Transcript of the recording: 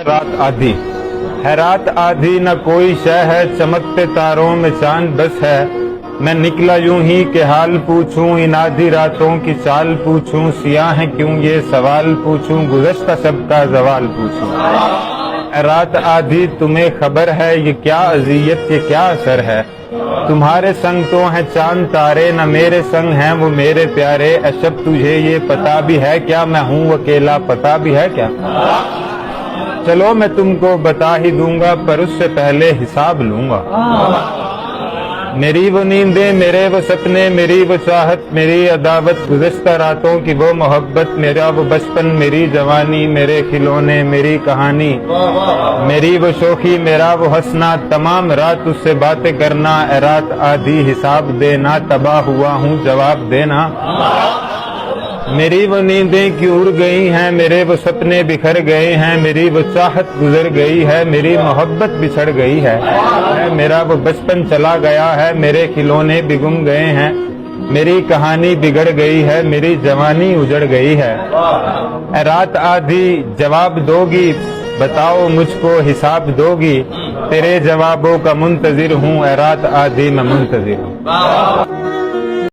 रात आधी है, रात आधी न कोई शय है, चमकते तारों में चांद बस है। मैं निकला यूं ही कि हाल पूछूं, इन आधी रातों की चाल पूछूं, सियाह है क्यों ये सवाल पूछूं, गुज़श्ता शब का ज़वाल पूछूं। रात आधी तुम्हें खबर है, ये क्या अज़ियत ये क्या असर है। तुम्हारे संग तो हैं चांद तारे, न मेरे संग हैं वो मेरे प्यारे। अशब तुझे ये पता भी है क्या, मैं हूँ अकेला पता भी है क्या। चलो मैं तुमको बता ही दूंगा, पर उससे पहले हिसाब लूंगा। मेरी वो नींदें मेरे वो सपने, मेरी वो चाहत मेरी अदावत, गुज़श्ता रातों की वो मोहब्बत, मेरा वो बचपन मेरी जवानी, मेरे खिलौने मेरी कहानी, मेरी वो शोखी मेरा वो हंसना, तमाम रात उससे बातें करना। ए रात आधी हिसाब देना, तबाह हुआ हूँ जवाब देना। मेरी वो नींदें क्यों उड़ गई हैं, मेरे वो सपने बिखर गए हैं, मेरी वो चाहत गुजर गई है, मेरी मोहब्बत बिछड़ गई है। मेरा वो बचपन चला गया है, मेरे खिलौने भी गुम गए हैं, मेरी कहानी बिगड़ गई है, मेरी जवानी उजड़ गई है। रात आधी जवाब दोगी, बताओ मुझको हिसाब दोगी, तेरे जवाबों का मुंतजिर हूँ। रात आधी मैं मुंतजिर हूँ।